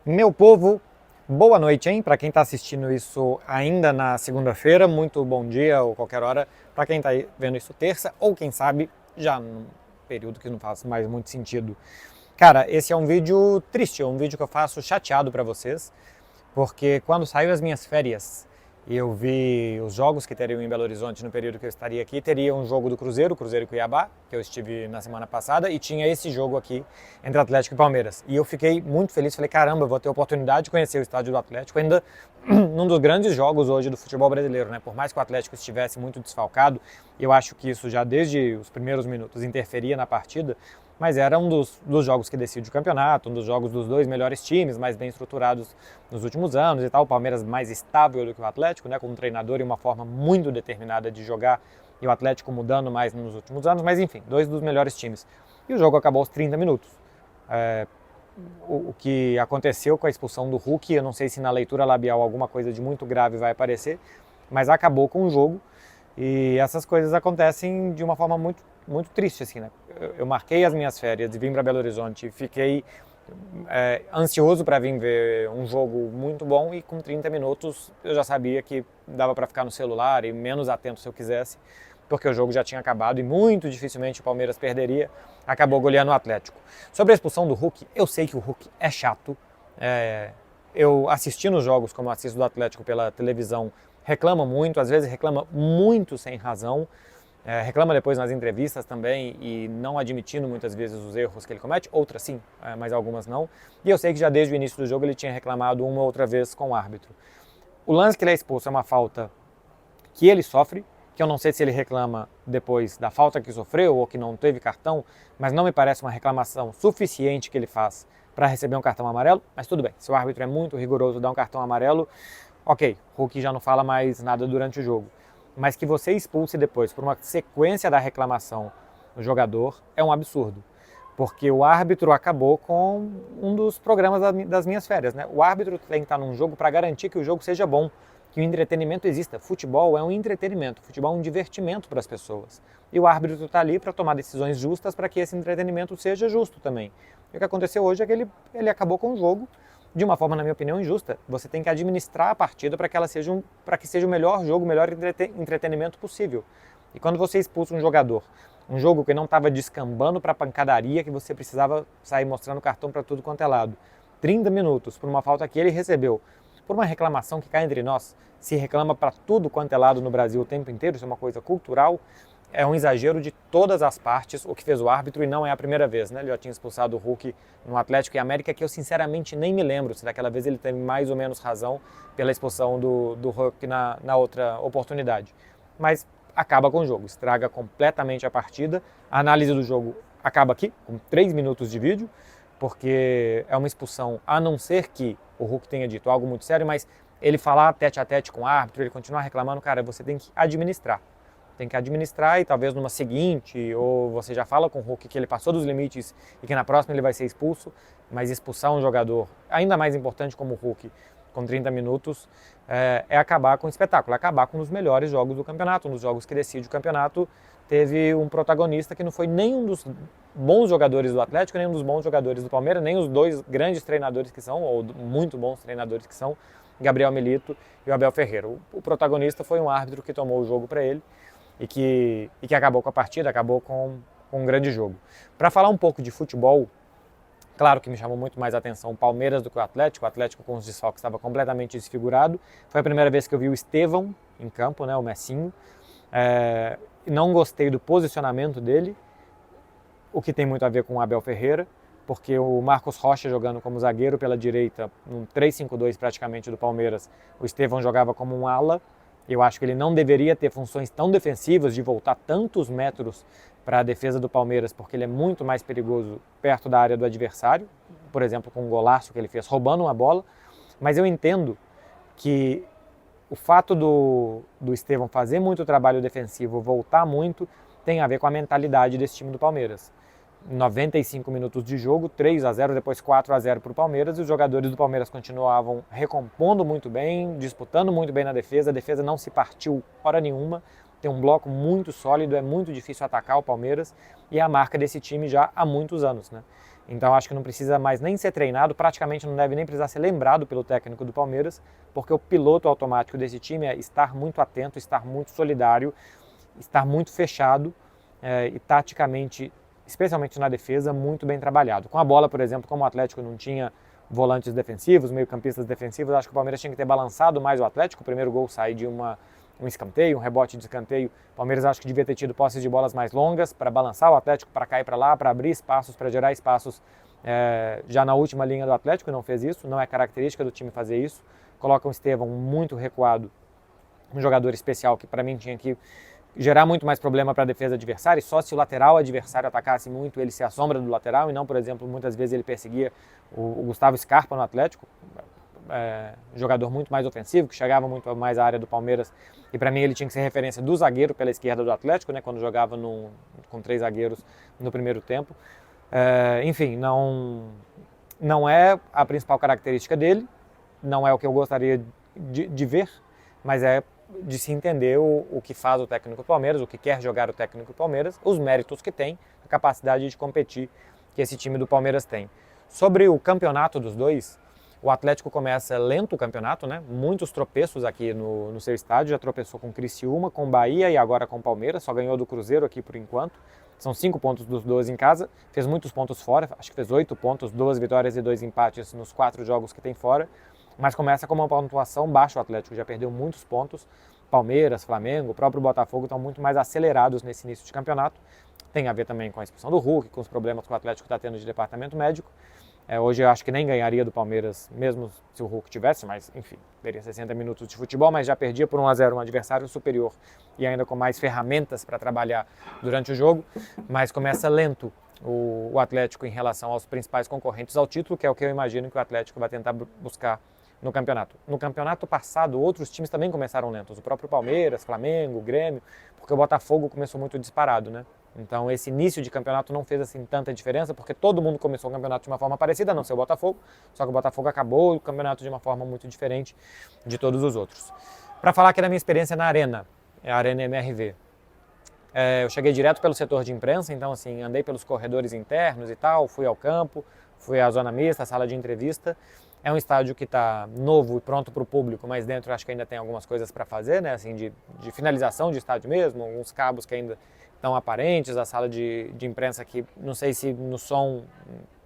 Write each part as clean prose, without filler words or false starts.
Meu povo, boa noite, hein? Para quem está assistindo isso ainda na segunda-feira, muito bom dia ou qualquer hora. Para quem está vendo isso terça ou quem sabe já num período que não faz mais muito sentido. Cara, esse é um vídeo triste, é um vídeo que eu faço chateado para vocês, porque quando saiu as minhas férias e eu vi os jogos que teriam em Belo Horizonte no período que eu estaria aqui, teria um jogo do Cruzeiro, Cruzeiro e Cuiabá, que eu estive na semana passada, e tinha esse jogo aqui entre Atlético e Palmeiras. E eu fiquei muito feliz, falei, caramba, eu vou ter a oportunidade de conhecer o estádio do Atlético, ainda num dos grandes jogos hoje do futebol brasileiro, né? Por mais que o Atlético estivesse muito desfalcado, eu acho que isso já desde os primeiros minutos interferia na partida, mas era um dos jogos que decide o campeonato, um dos jogos dos dois melhores times, mais bem estruturados nos últimos anos e tal. O Palmeiras mais estável do que o Atlético, né, com um treinador e uma forma muito determinada de jogar, e o Atlético mudando mais nos últimos anos, mas enfim, dois dos melhores times. E o jogo acabou aos 30 minutos. É, o que aconteceu com a expulsão do Hulk, eu não sei se na leitura labial alguma coisa de muito grave vai aparecer, mas acabou com o jogo. E essas coisas acontecem de uma forma muito triste, assim, né? Eu marquei as minhas férias e vim para Belo Horizonte e fiquei ansioso para vir ver um jogo muito bom, e com 30 minutos eu já sabia que dava para ficar no celular e menos atento se eu quisesse, porque o jogo já tinha acabado e muito dificilmente o Palmeiras perderia. Acabou goleando o Atlético. Sobre a expulsão do Hulk, eu sei que o Hulk é chato. Eu assistindo os jogos, como eu assisto do Atlético pela televisão, reclama muito, às vezes reclama muito sem razão. Reclama depois nas entrevistas também e não admitindo muitas vezes os erros que ele comete, outras sim, mas algumas não. E eu sei que já desde o início do jogo ele tinha reclamado uma ou outra vez com o árbitro. O lance que ele é expulso é uma falta que ele sofre, que eu não sei se ele reclama depois da falta que sofreu ou que não teve cartão, mas não me parece uma reclamação suficiente que ele faz para receber um cartão amarelo, mas tudo bem, se o árbitro é muito rigoroso, dá um cartão amarelo, ok, Hulk já não fala mais nada durante o jogo. Mas que você expulse depois por uma sequência da reclamação do jogador é um absurdo. Porque o árbitro acabou com um dos programas das minhas férias, né? O árbitro tem que estar num jogo para garantir que o jogo seja bom, que o entretenimento exista. Futebol é um entretenimento, futebol é um divertimento para as pessoas. E o árbitro está ali para tomar decisões justas para que esse entretenimento seja justo também. E o que aconteceu hoje é que ele acabou com o jogo de uma forma, na minha opinião, injusta. Você tem que administrar a partida para que ela seja para que seja o melhor jogo, o melhor entretenimento possível. E quando você expulsa um jogador, um jogo que não estava descambando para pancadaria, que você precisava sair mostrando cartão para tudo quanto é lado, 30 minutos por uma falta que ele recebeu, por uma reclamação que cá entre nós se reclama para tudo quanto é lado no Brasil o tempo inteiro, isso é uma coisa cultural, é um exagero de todas as partes o que fez o árbitro, e não é a primeira vez, né? Ele já tinha expulsado o Hulk no Atlético e América, que eu sinceramente nem me lembro se daquela vez ele teve mais ou menos razão pela expulsão do Hulk na outra oportunidade. Mas acaba com o jogo, estraga completamente a partida. A análise do jogo acaba aqui, com 3 minutos de vídeo, porque é uma expulsão, a não ser que o Hulk tenha dito algo muito sério, mas ele falar tete a tete com o árbitro, ele continuar reclamando, cara, você tem que administrar. Tem que administrar e talvez numa seguinte, ou você já fala com o Hulk que ele passou dos limites e que na próxima ele vai ser expulso, mas expulsar um jogador ainda mais importante como o Hulk com 30 minutos é acabar com o espetáculo, é acabar com um dos melhores jogos do campeonato, um dos jogos que decide o campeonato. Teve um protagonista que não foi nenhum dos bons jogadores do Atlético, nem um dos bons jogadores do Palmeiras, nem os dois grandes treinadores que são, ou muito bons treinadores que são, Gabriel Milito e o Abel Ferreira. O protagonista foi um árbitro que tomou o jogo para ele e que acabou com a partida, acabou com um grande jogo. Para falar um pouco de futebol, claro que me chamou muito mais a atenção o Palmeiras do que o Atlético com os desfalques estava completamente desfigurado. Foi a primeira vez que eu vi o Estevão em campo, né, o Messinho. Não gostei do posicionamento dele, o que tem muito a ver com o Abel Ferreira, porque o Marcos Rocha jogando como zagueiro pela direita, num 3-5-2 praticamente do Palmeiras, o Estevão jogava como um ala. Eu acho que ele não deveria ter funções tão defensivas, de voltar tantos metros para a defesa do Palmeiras, porque ele é muito mais perigoso perto da área do adversário, por exemplo, com um golaço que ele fez roubando uma bola. Mas eu entendo que o fato do Estevão fazer muito trabalho defensivo, voltar muito, tem a ver com a mentalidade desse time do Palmeiras. 95 minutos de jogo, 3-0, depois 4-0 para o Palmeiras, e os jogadores do Palmeiras continuavam recompondo muito bem, disputando muito bem na defesa, a defesa não se partiu hora nenhuma, tem um bloco muito sólido, é muito difícil atacar o Palmeiras, e é a marca desse time já há muitos anos, né? Então acho que não precisa mais nem ser treinado, praticamente não deve nem precisar ser lembrado pelo técnico do Palmeiras, porque o piloto automático desse time é estar muito atento, estar muito solidário, estar muito fechado e taticamente, especialmente na defesa, muito bem trabalhado. Com a bola, por exemplo, como o Atlético não tinha volantes defensivos, meio-campistas defensivos, acho que o Palmeiras tinha que ter balançado mais o Atlético. O primeiro gol sai de um escanteio, um rebote de escanteio. O Palmeiras acho que devia ter tido posses de bolas mais longas para balançar o Atlético, para cair para lá, para abrir espaços, para gerar espaços já na última linha do Atlético. Não fez isso, não é característica do time fazer isso. Coloca o Estevão muito recuado, um jogador especial que para mim tinha que gerar muito mais problema para a defesa adversária, e só se o lateral adversário atacasse muito, ele se assombra do lateral, e não, por exemplo, muitas vezes ele perseguia o Gustavo Scarpa no Atlético, jogador muito mais ofensivo, que chegava muito mais à área do Palmeiras, e para mim ele tinha que ser referência do zagueiro pela esquerda do Atlético, né, quando jogava com 3 zagueiros no primeiro tempo. Enfim, não é a principal característica dele, não é o que eu gostaria de ver, mas é de se entender o que faz o técnico do Palmeiras, o que quer jogar o técnico do Palmeiras, os méritos que tem, a capacidade de competir que esse time do Palmeiras tem. Sobre o campeonato dos dois, o Atlético começa lento o campeonato, né? Muitos tropeços aqui no seu estádio, já tropeçou com Criciúma, com Bahia e agora com Palmeiras, só ganhou do Cruzeiro aqui por enquanto. São 5 pontos dos 12 em casa, fez muitos pontos fora, acho que fez 8 pontos, 2 vitórias e 2 empates nos 4 jogos que tem fora. Mas começa com uma pontuação baixa o Atlético, já perdeu muitos pontos. Palmeiras, Flamengo, o próprio Botafogo estão muito mais acelerados nesse início de campeonato. Tem a ver também com a expulsão do Hulk, com os problemas que o Atlético está tendo de departamento médico. Hoje eu acho que nem ganharia do Palmeiras, mesmo se o Hulk tivesse, mas enfim, teria 60 minutos de futebol, mas já perdia por 1-0 um adversário superior e ainda com mais ferramentas para trabalhar durante o jogo. Mas começa lento o Atlético em relação aos principais concorrentes ao título, que é o que eu imagino que o Atlético vai tentar buscar no campeonato. No campeonato passado, outros times também começaram lentos. O próprio Palmeiras, Flamengo, Grêmio, porque o Botafogo começou muito disparado, né? Então esse início de campeonato não fez assim tanta diferença, porque todo mundo começou o campeonato de uma forma parecida, a não ser o Botafogo, só que o Botafogo acabou o campeonato de uma forma muito diferente de todos os outros. Para falar aqui da minha experiência na Arena, a Arena MRV. Eu cheguei direto pelo setor de imprensa, então assim, andei pelos corredores internos e tal, fui ao campo, fui à zona mista, à sala de entrevista. É um estádio que está novo e pronto para o público, mas dentro acho que ainda tem algumas coisas para fazer, né? Assim, de finalização de estádio mesmo, alguns cabos que ainda estão aparentes, a sala de imprensa que não sei se no som,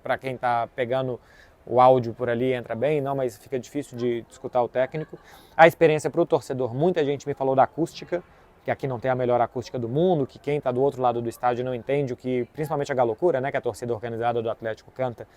para quem está pegando o áudio por ali entra bem, não, mas fica difícil de escutar o técnico. A experiência para o torcedor, muita gente me falou da acústica, que aqui não tem a melhor acústica do mundo, que quem está do outro lado do estádio não entende o que, principalmente a Galocura, né, que a torcida organizada do Atlético canta,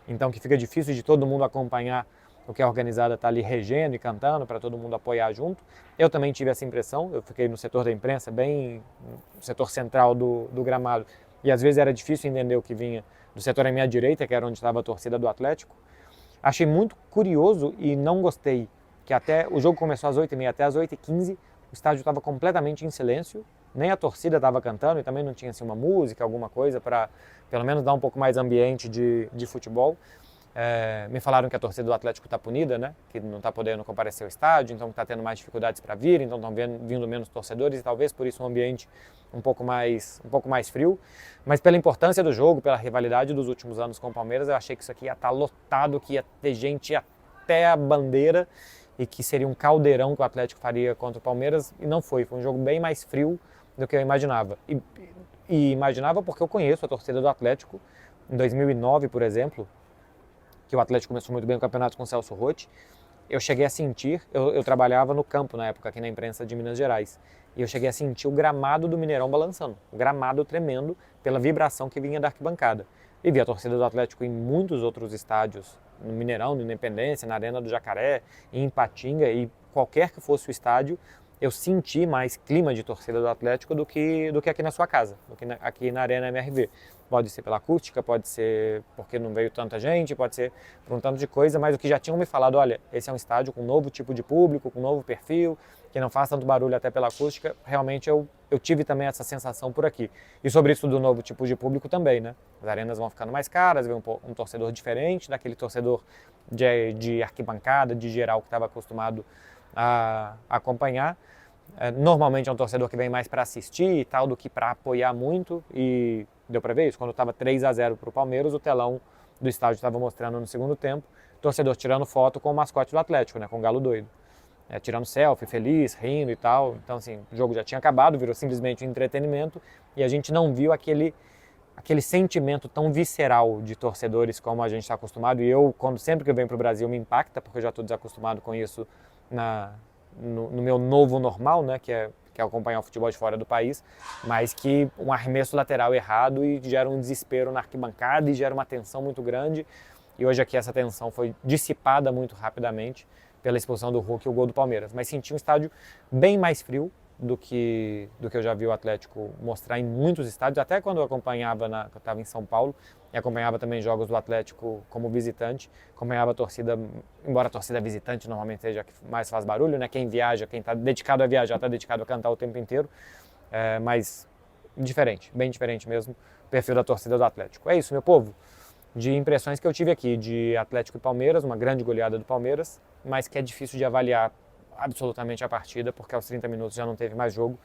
então que fica difícil de todo mundo acompanhar o que a organizada está ali regendo e cantando para todo mundo apoiar junto. Eu também tive essa impressão, eu fiquei no setor da imprensa, bem no setor central do gramado, e às vezes era difícil entender o que vinha do setor à minha direita, que era onde estava a torcida do Atlético. Achei muito curioso e não gostei que até o jogo começou às 8h30, até às 8h15 o estádio estava completamente em silêncio, nem a torcida estava cantando e também não tinha assim, uma música, alguma coisa para pelo menos dar um pouco mais ambiente de futebol. Me falaram que a torcida do Atlético está punida, né? Que não está podendo comparecer ao estádio, então está tendo mais dificuldades para vir, então estão vindo menos torcedores e talvez por isso um ambiente um pouco mais frio. Mas pela importância do jogo, pela rivalidade dos últimos anos com o Palmeiras, eu achei que isso aqui ia estar lotado, que ia ter gente até a bandeira e que seria um caldeirão que o Atlético faria contra o Palmeiras, e não foi. Foi um jogo bem mais frio do que eu imaginava. E imaginava porque eu conheço a torcida do Atlético. Em 2009, por exemplo, que o Atlético começou muito bem o campeonato com o Celso Roth, eu cheguei a sentir, eu trabalhava no campo na época, aqui na imprensa de Minas Gerais, e eu cheguei a sentir o gramado do Mineirão balançando, o gramado tremendo pela vibração que vinha da arquibancada. E vi a torcida do Atlético em muitos outros estádios, no Mineirão, no Independência, na Arena do Jacaré, em Ipatinga, e qualquer que fosse o estádio, eu senti mais clima de torcida do Atlético do que aqui na sua casa, do que aqui na Arena MRV. Pode ser pela acústica, pode ser porque não veio tanta gente, pode ser por um tanto de coisa, mas o que já tinham me falado, olha, esse é um estádio com um novo tipo de público, com um novo perfil, que não faz tanto barulho até pela acústica, realmente eu tive também essa sensação por aqui. E sobre isso do novo tipo de público também, né? As arenas vão ficando mais caras, vem um torcedor diferente daquele torcedor de arquibancada, de geral que estava acostumado a acompanhar. Normalmente é um torcedor que vem mais para assistir e tal do que para apoiar muito, e deu para ver isso, quando estava 3-0 para o Palmeiras, o telão do estádio estava mostrando no segundo tempo, torcedor tirando foto com o mascote do Atlético, né, com o Galo Doido. Tirando selfie, feliz, rindo e tal. Então, assim, o jogo já tinha acabado, virou simplesmente um entretenimento e a gente não viu aquele sentimento tão visceral de torcedores como a gente está acostumado. E eu, sempre que eu venho para o Brasil, me impacta, porque eu já estou desacostumado com isso no meu novo normal, né, que é acompanhar o futebol de fora do país, mas que um arremesso lateral errado e gera um desespero na arquibancada e gera uma tensão muito grande. E hoje aqui essa tensão foi dissipada muito rapidamente pela expulsão do Hulk e o gol do Palmeiras. Mas senti um estádio bem mais frio do que eu já vi o Atlético mostrar em muitos estádios, até quando eu acompanhava, eu estava em São Paulo, e acompanhava também jogos do Atlético como visitante, acompanhava a torcida, embora a torcida visitante normalmente seja a que mais faz barulho, né? Quem viaja, quem está dedicado a viajar, está dedicado a cantar o tempo inteiro, mas diferente, bem diferente mesmo, o perfil da torcida do Atlético. É isso, meu povo, de impressões que eu tive aqui de Atlético e Palmeiras, uma grande goleada do Palmeiras, mas que é difícil de avaliar absolutamente a partida, porque aos 30 minutos já não teve mais jogo,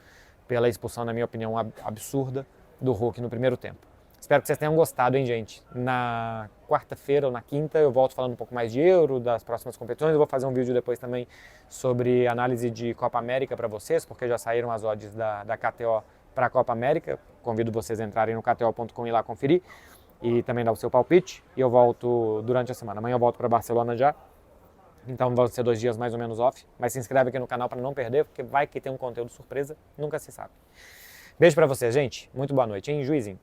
pela expulsão, na minha opinião, absurda do Hulk no primeiro tempo. Espero que vocês tenham gostado, hein, gente? Na quarta-feira ou na quinta eu volto falando um pouco mais de Euro, das próximas competições. Eu vou fazer um vídeo depois também sobre análise de Copa América para vocês, porque já saíram as odds da KTO para a Copa América. Convido vocês a entrarem no kto.com e ir lá conferir e também dar o seu palpite. E eu volto durante a semana. Amanhã eu volto para Barcelona já. Então vão ser 2 dias mais ou menos off, mas se inscreve aqui no canal para não perder, porque vai que tem um conteúdo surpresa, nunca se sabe. Beijo para vocês, gente. Muito boa noite, hein, Juizinho?